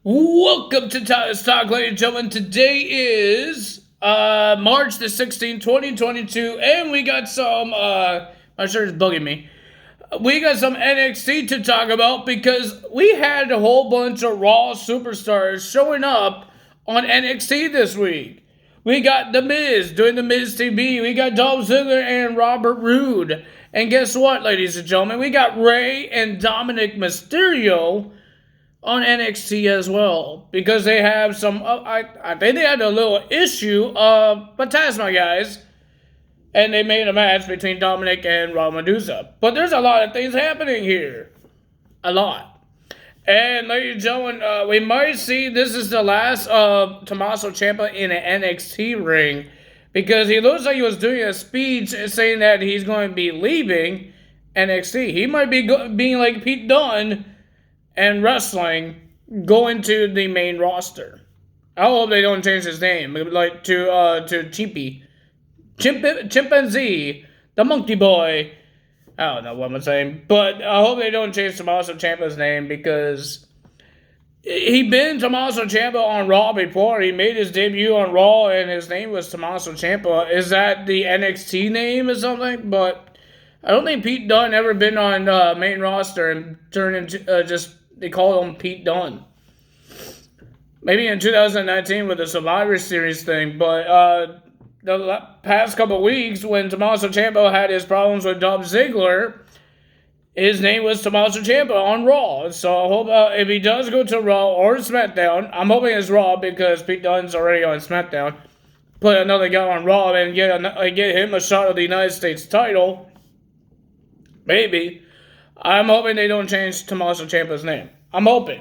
Welcome to Titus Talk, ladies and gentlemen. Today is March the 16th, 2022, and we got some, my shirt is bugging me. We got some NXT to talk about because we had a whole bunch of Raw superstars showing up on NXT this week. We got The Miz doing The Miz TV. We got Dolph Ziggler and Robert Roode. And guess what, ladies and gentlemen? We got Rey and Dominic Mysterio on NXT as well, because they have some, I think they had a little issue of Plasma guys, and they made a match between Dominic and Raw Medusa. But there's a lot of things happening here. A lot. And ladies and gentlemen, we might see this is the last of Tommaso Ciampa in an NXT ring, because he looks like he was doing a speech saying that he's going to be leaving NXT. He might be being like Pete Dunne and wrestling, going to the main roster. I hope they don't change his name, like to Chimpanzee, the Monkey Boy. I don't know what I'm saying, but I hope they don't change Tommaso Ciampa's name, because he been Tommaso Ciampa on Raw before. He made his debut on Raw, and his name was Tommaso Ciampa. Is that the NXT name or something? But I don't think Pete Dunne ever been on main roster and turned into just. They call him Pete Dunne. Maybe in 2019 with the Survivor Series thing, but the past couple weeks when Tommaso Ciampa had his problems with Dolph Ziggler, his name was Tommaso Ciampa on Raw. So I hope if he does go to Raw or SmackDown, I'm hoping it's Raw because Pete Dunne's already on SmackDown. Put another guy on Raw and get him a shot of the United States title. Maybe. I'm hoping they don't change Tommaso Ciampa's name. I'm hoping.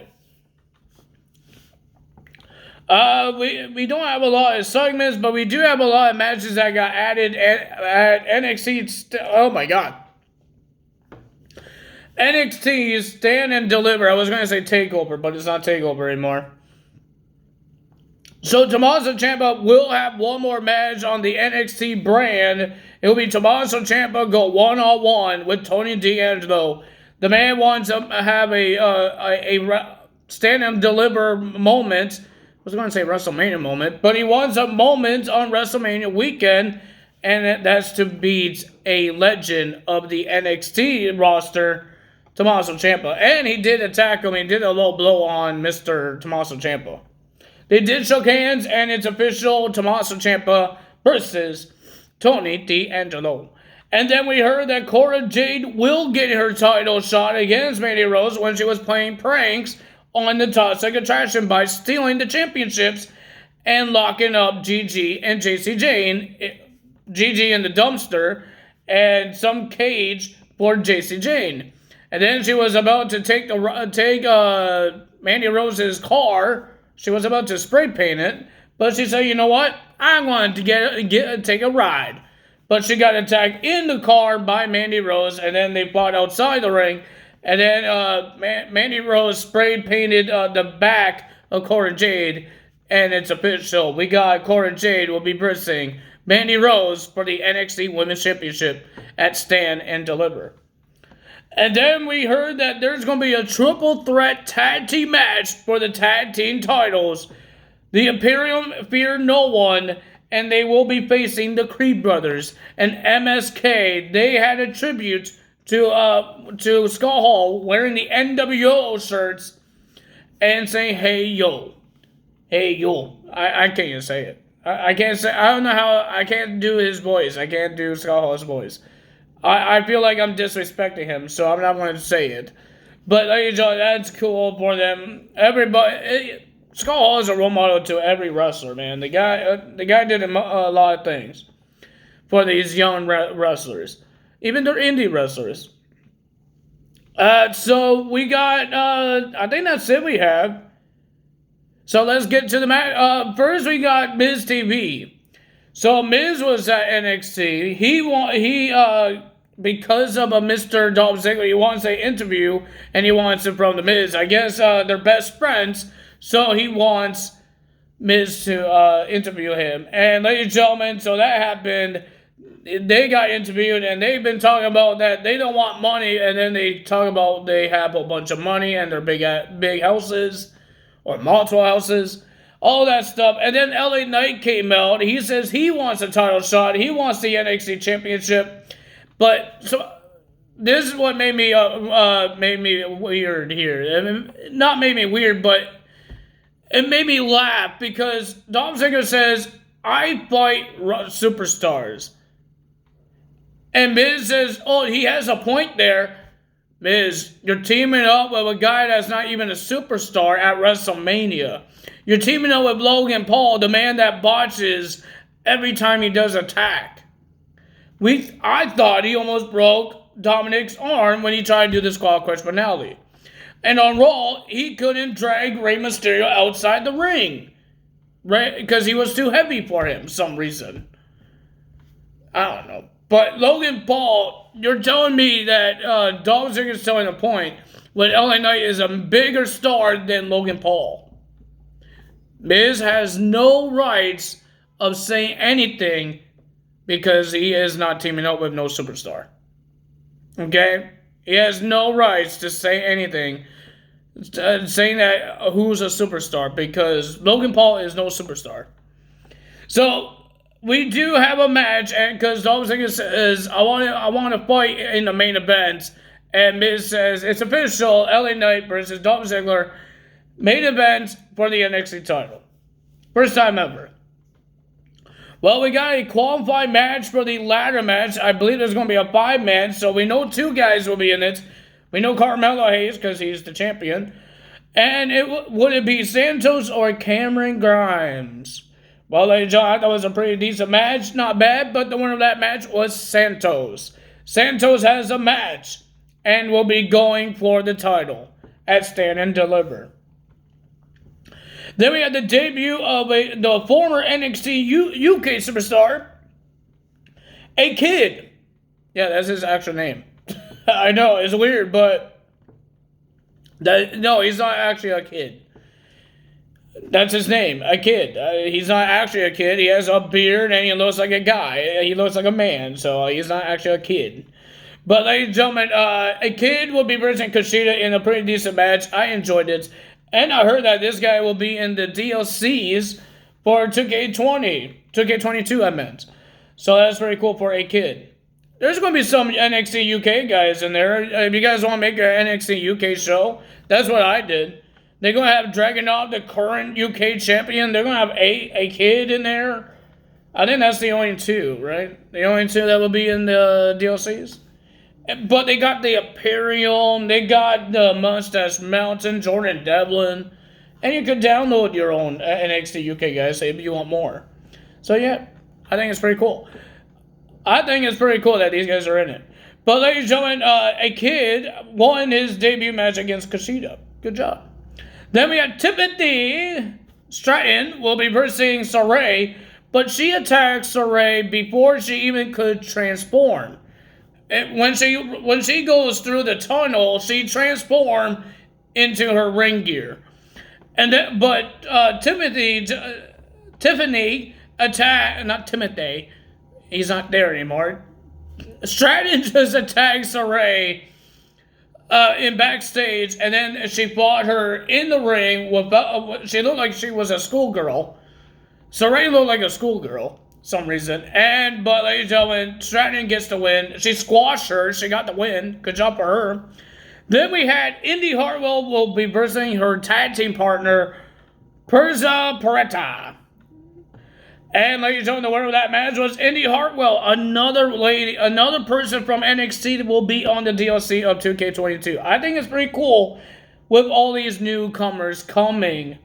We don't have a lot of segments, but we do have a lot of matches that got added at NXT. Oh my god. NXT Stand and Deliver. I was going to say TakeOver, but it's not TakeOver anymore. So Tommaso Ciampa will have one more match on the NXT brand. It will be Tommaso Ciampa go one-on-one with Tony D'Angelo. The man wants to have a stand and deliver moment. I was going to say WrestleMania moment, but he wants a moment on WrestleMania weekend, and that's to beat a legend of the NXT roster, Tommaso Ciampa. And he did attack him. He did a low blow on Mr. Tommaso Ciampa. They did shake hands, and it's official: Tommaso Ciampa versus Tony D'Angelo. And then we heard that Cora Jade will get her title shot against Mandy Rose when she was playing pranks on the Toxic Attraction by stealing the championships and locking up Gigi and JC Jane, Gigi in the dumpster, and some cage for JC Jane. And then she was about to take Mandy Rose's car. She was about to spray paint it, but she said, "You know what? I'm going to take a ride." But she got attacked in the car by Mandy Rose, and then they fought outside the ring. And then Mandy Rose spray painted the back of Cora Jade, and it's official. We got Cora Jade will be versing Mandy Rose for the NXT Women's Championship at Stand and Deliver. And then we heard that there's going to be a triple threat tag team match for the tag team titles. The Imperium fear no one, and they will be facing the Creed Brothers and MSK. They had a tribute to Scott Hall wearing the NWO shirts and saying, "Hey yo, hey yo." I can't even say it. I can't say. I don't know how. I can't do his voice. I can't do Scott Hall's voice. I feel like I'm disrespecting him, so I'm not going to say it. But that's cool for them. Everybody. Scott Hall is a role model to every wrestler, man. The guy did a lot of things for these young wrestlers, even their indie wrestlers. So we got, I think that's it we have. So let's get to the match. First we got Miz TV. So Miz was at NXT. He because of a Mr. Dolph Ziggler, he wants an interview, and he wants it from the Miz. I guess they're best friends. So he wants Miz to interview him. And ladies and gentlemen, so that happened. They got interviewed, and they've been talking about that they don't want money, and then they talk about they have a bunch of money and their big houses. or multiple houses, all that stuff. And then LA Knight came out. He says he wants a title shot. He wants the NXT Championship. But so this is what made me weird here. I mean, not made me weird, but it made me laugh because Dolph Ziggler says, "I fight superstars," and Miz says, "Oh, he has a point there." Miz, you're teaming up with a guy that's not even a superstar at WrestleMania. You're teaming up with Logan Paul, the man that botches every time he does attack. I thought he almost broke Dominic's arm when he tried to do the Squad Crush finale. And on Raw, he couldn't drag Rey Mysterio outside the ring. Right? Because he was too heavy for him for some reason. I don't know. But Logan Paul, you're telling me that Dolph Ziggler is telling a point when LA Knight is a bigger star than Logan Paul. Miz has no rights of saying anything because he is not teaming up with no superstar. Okay? He has no rights to say anything saying that who's a superstar because Logan Paul is no superstar. So we do have a match, and because Dolph Ziggler says, I want to fight in the main event, and Miz says, it's official, LA Knight versus Dolph Ziggler, main event for the NXT title. First time ever. Well, we got a qualified match for the ladder match. I believe there's going to be a 5-man, so we know 2 guys will be in it. We know Carmelo Hayes, because he's the champion. And would it be Santos or Cameron Grimes? Well, ladies and gentlemen, that was a pretty decent match. Not bad, but the winner of that match was Santos. Santos has a match and will be going for the title at Stand and Deliver. Then we had the debut of the former NXT UK superstar, A Kid. Yeah, that's his actual name. I know, it's weird, but no, he's not actually a kid. That's his name, A Kid. He's not actually a kid. He has a beard and he looks like a guy. He looks like a man, so he's not actually a kid. But ladies and gentlemen, A Kid will be versus Kushida in a pretty decent match. I enjoyed it. And I heard that this guy will be in the DLCs for 2K22, I meant. So that's very cool for A Kid. There's going to be some NXT UK guys in there. If you guys want to make an NXT UK show, that's what I did. They're going to have Dragunov, the current UK champion. They're going to have a Kid in there. I think that's the only 2, right? The only 2 that will be in the DLCs. But they got the Imperium. They got the Mustache Mountain, Jordan Devlin. And you can download your own NXT UK guys if you want more. So yeah, I think it's pretty cool. I think it's pretty cool that these guys are in it. But ladies and gentlemen, A Kid won his debut match against Kushida. Good job. Then we had Timothy Stratton will be versing Saray, but she attacked Saray before she even could transform. And when she goes through the tunnel, she transformed into her ring gear. And then, but Tiffany attacked, not Timothy, he's not there anymore. Stratton just attacked Saray in backstage, and then she fought her in the ring. She looked like she was a schoolgirl. Saray looked like a schoolgirl some reason. But ladies and gentlemen, Stratton gets the win. She squashed her. She got the win. Good job for her. Then we had Indy Hartwell will be versing her tag team partner, Perza Pirotta. And ladies and gentlemen, the winner of that match was Indy Hartwell. Another person from NXT that will be on the DLC of 2K22. I think it's pretty cool with all these newcomers coming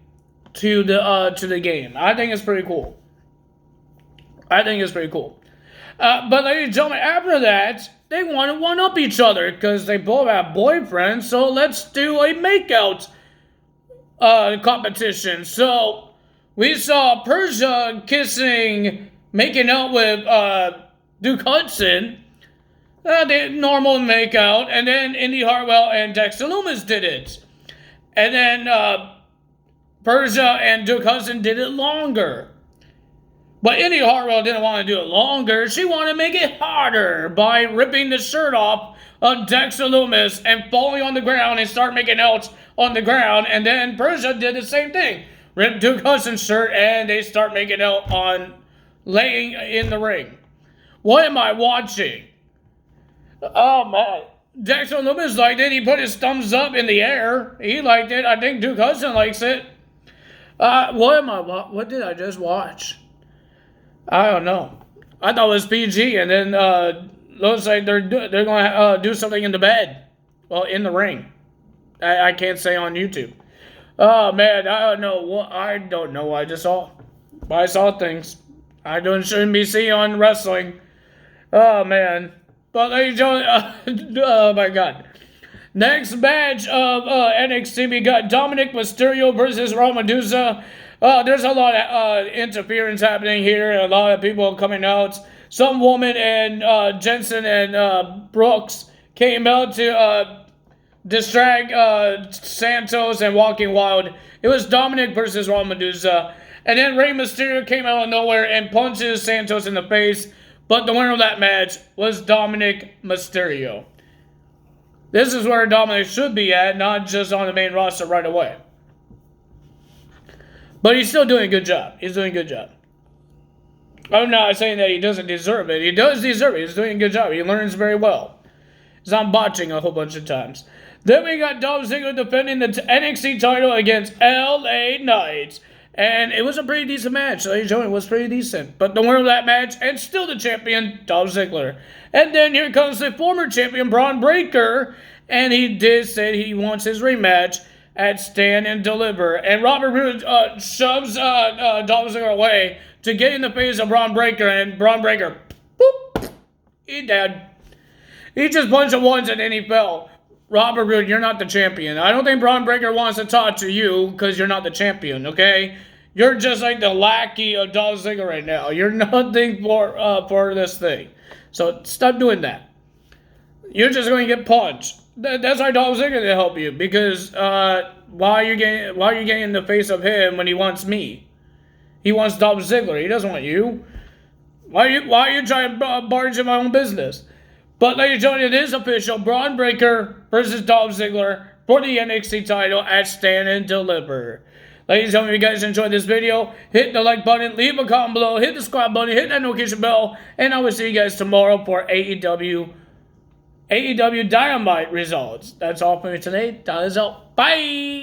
to the game. I think it's pretty cool. But ladies and gentlemen, after that, they want to one-up each other because they both have boyfriends. So let's do a makeout competition. So we saw Persia making out with Duke Hudson. The normal makeout. And then Indy Hartwell and Dexter Lumis did it. And then Persia and Duke Hudson did it longer. But Indy Hartwell didn't want to do it longer. She wanted to make it harder by ripping the shirt off of Dexter Lumis and falling on the ground and start making out on the ground. And then Persia did the same thing. Ripped Duke Hudson's shirt and they start making out on laying in the ring. What am I watching? Oh, man. Dexter Lumis liked it. He put his thumbs up in the air. He liked it. I think Duke Hudson likes it. What did I just watch? I don't know. I thought it was PG, and then looks like they're going to do something in the bed. Well, in the ring. I can't say on YouTube. Oh, man. I don't know what I just saw. But I saw things. I shouldn't be seeing on wrestling. Oh, man. But ladies and gentlemen, oh my God. Next match of NXT, we got Dominic Mysterio versus Raw Medusa. There's a lot of interference happening here. A lot of people coming out. Some woman and Jensen and Brooks came out to distract Santos and Walking Wild. It was Dominic versus Raw Medusa. And then Rey Mysterio came out of nowhere and punches Santos in the face. But the winner of that match was Dominic Mysterio. This is where Dominic should be at, not just on the main roster right away. But he's still doing a good job. He's doing a good job. I'm not saying that he doesn't deserve it. He does deserve it. He's doing a good job. He learns very well. He's not botching a whole bunch of times. Then we got Dolph Ziggler defending the NXT title against LA Knight. And it was a pretty decent match. Ladies and gentlemen, it was pretty decent. But the winner of that match, and still the champion, Dolph Ziggler. And then here comes the former champion, Braun Breaker. And he did say he wants his rematch at Stand and Deliver. And Robert Roode shoves Dolph Ziggler away to get in the face of Braun Breaker. And Braun Breaker, boop, he dead. He just punched him once and then he fell. Robert Roode, you're not the champion. I don't think Braun Breaker wants to talk to you because you're not the champion, okay? You're just like the lackey of Dolph Ziggler right now. You're nothing for this thing. So stop doing that. You're just going to get punched. That's why Dolph Ziggler to help you, because why are you getting in the face of him when he wants me? He wants Dolph Ziggler. He doesn't want you. Why are you trying to barge in my own business? But ladies and gentlemen, it is official. Braun Breaker versus Dolph Ziggler for the NXT title at Stand and Deliver. Ladies and gentlemen, if you guys enjoyed this video, hit the like button, leave a comment below, hit the subscribe button, hit that notification bell, and I will see you guys tomorrow for AEW Dynamite results. That's all for me today. That is all. Bye!